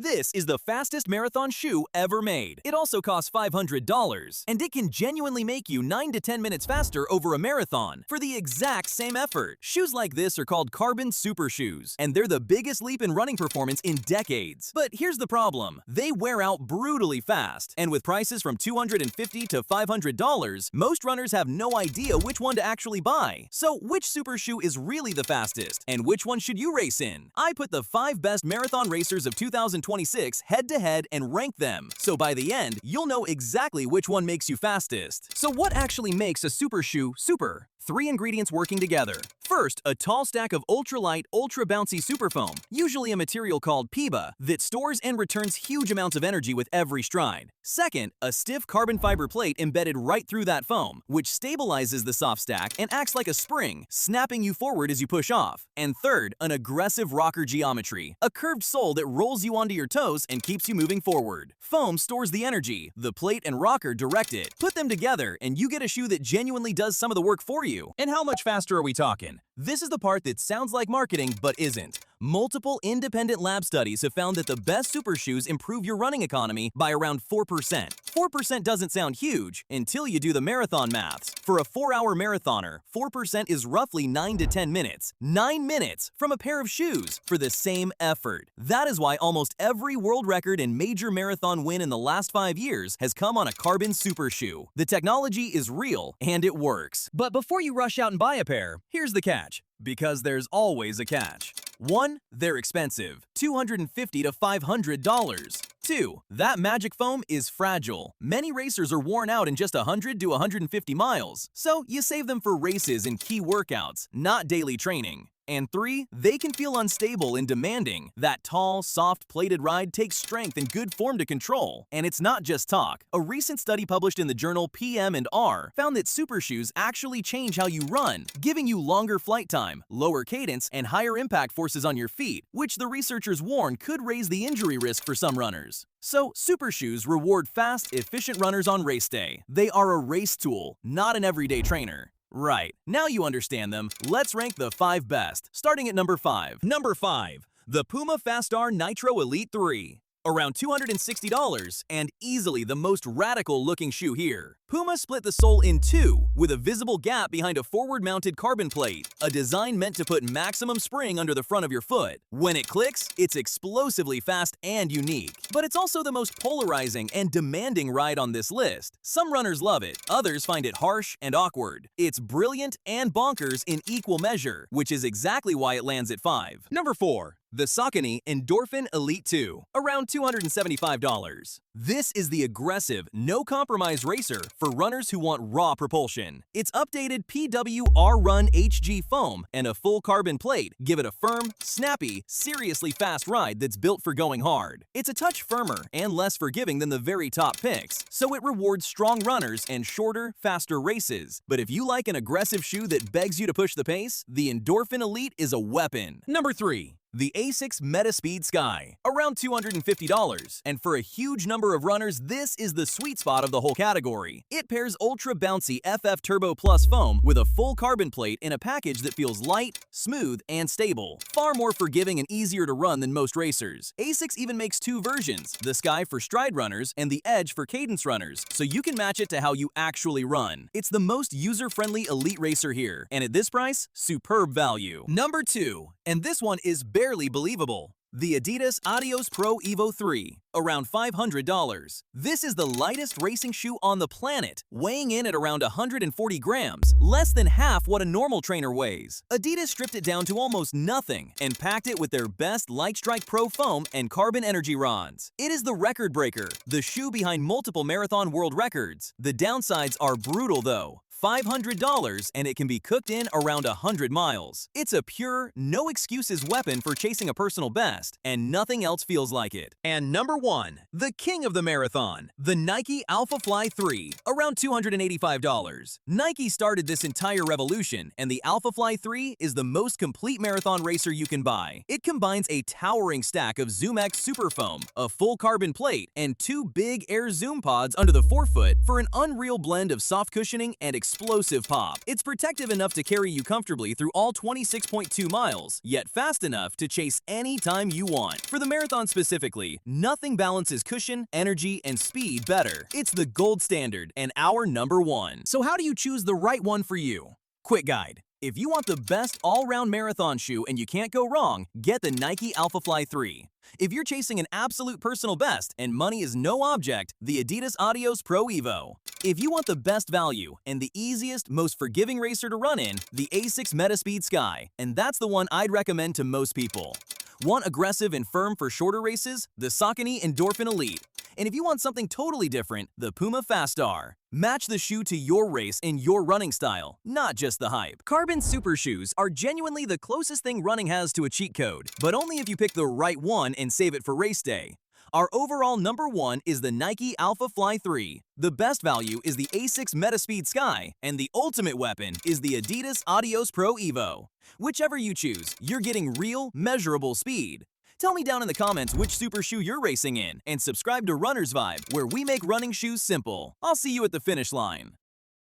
This is the fastest marathon shoe ever made. It also costs $500, and it can genuinely make you 9 to 10 minutes faster over a marathon for the exact same effort. Shoes like this are called carbon super shoes, and they're the biggest leap in running performance in decades. But here's the problem. They wear out brutally fast, and with prices from $250 to $500, most runners have no idea which one to actually buy. So which super shoe is really the fastest, and which one should you race in? I put the 5 best marathon racers of 2026 head-to-head and rank them, so by the end, you'll know exactly which one makes you fastest. So what actually makes a super shoe super? 3 ingredients working together. First, a tall stack of ultra-light, ultra-bouncy superfoam, usually a material called PEBA, that stores and returns huge amounts of energy with every stride. Second, a stiff carbon fiber plate embedded right through that foam, which stabilizes the soft stack and acts like a spring, snapping you forward as you push off. And third, an aggressive rocker geometry, a curved sole that rolls you onto your toes and keeps you moving forward. Foam stores the energy, the plate and rocker direct it. Put them together and you get a shoe that genuinely does some of the work for you. And how much faster are we talking? This is the part that sounds like marketing but isn't. Multiple independent lab studies have found that the best super shoes improve your running economy by around 4%. 4% doesn't sound huge until you do the marathon maths. For a 4-hour marathoner, 4% is roughly 9 to 10 minutes. 9 minutes from a pair of shoes for the same effort. That is why almost every world record and major marathon win in the last 5 years has come on a carbon super shoe. The technology is real and it works. But before you rush out and buy a pair, here's the catch. Because there's always a catch. 1. They're expensive, $250 to $500. 2. That magic foam is fragile. Many racers are worn out in just 100 to 150 miles, so you save them for races and key workouts, not daily training. And 3. They can feel unstable and demanding. That tall, soft, plated ride takes strength and good form to control. And it's not just talk. A recent study published in the journal PM&R found that super shoes actually change how you run, giving you longer flight time, lower cadence, and higher impact forces on your feet, which the researchers warn could raise the injury risk for some runners. So, super shoes reward fast, efficient runners on race day. They are a race tool, not an everyday trainer. Right, now you understand them, let's rank the 5 best, starting at number 5. Number 5. The Puma Fast-R Nitro Elite 3. Around $260, and easily the most radical-looking shoe here. Puma split the sole in 2, with a visible gap behind a forward-mounted carbon plate, a design meant to put maximum spring under the front of your foot. When it clicks, it's explosively fast and unique. But it's also the most polarizing and demanding ride on this list. Some runners love it, others find it harsh and awkward. It's brilliant and bonkers in equal measure, which is exactly why it lands at 5. Number 4. The Saucony Endorphin Elite 2, around $275. This is the aggressive, no-compromise racer for runners who want raw propulsion. Its updated PWR Run HG foam and a full carbon plate give it a firm, snappy, seriously fast ride that's built for going hard. It's a touch firmer and less forgiving than the very top picks, so it rewards strong runners and shorter, faster races. But if you like an aggressive shoe that begs you to push the pace, the Endorphin Elite is a weapon. Number 3. The Asics Metaspeed Sky, around $250, and for a huge number of runners, this is the sweet spot of the whole category. It pairs ultra-bouncy FF Turbo Plus foam with a full carbon plate in a package that feels light, smooth, and stable. Far more forgiving and easier to run than most racers. Asics even makes 2 versions, the Sky for stride runners and the Edge for cadence runners, so you can match it to how you actually run. It's the most user-friendly elite racer here, and at this price, superb value. Number 2, and this one is barely believable. The Adidas Adios Pro Evo 3, around $500. This is the lightest racing shoe on the planet, weighing in at around 140 grams, less than half what a normal trainer weighs. Adidas stripped it down to almost nothing and packed it with their best Lightstrike Pro foam and carbon energy rods. It is the record breaker, the shoe behind multiple marathon world records. The downsides are brutal though. $500, and it can be cooked in around 100 miles. It's a pure, no excuses weapon for chasing a personal best, and nothing else feels like it. And number 1, the king of the marathon, the Nike Alphafly 3, around $285. Nike started this entire revolution, and the Alphafly 3 is the most complete marathon racer you can buy. It combines a towering stack of ZoomX Superfoam, a full carbon plate, and 2 big Air Zoom pods under the forefoot for an unreal blend of soft cushioning and explosive pop. It's protective enough to carry you comfortably through all 26.2 miles, yet fast enough to chase any time you want. For the marathon specifically, nothing balances cushion, energy, and speed better. It's the gold standard and our #1. So how do you choose the right one for you? Quick guide. If you want the best all-round marathon shoe and you can't go wrong, get the Nike Alphafly 3. If you're chasing an absolute personal best and money is no object, the Adidas Adios Pro Evo. If you want the best value and the easiest, most forgiving racer to run in, the Asics Metaspeed Sky, and that's the one I'd recommend to most people. Want aggressive and firm for shorter races? The Saucony Endorphin Elite. And if you want something totally different, the Puma Fast-R. Match the shoe to your race in your running style, not just the hype. Carbon super shoes are genuinely the closest thing running has to a cheat code, but only if you pick the right one and save it for race day. Our overall #1 is the Nike Alphafly 3. The best value is the Asics Metaspeed Sky, and the ultimate weapon is the Adidas Adios Pro Evo. Whichever you choose, you're getting real, measurable speed. Tell me down in the comments which super shoe you're racing in, and subscribe to Runner's Vibe, where we make running shoes simple. I'll see you at the finish line.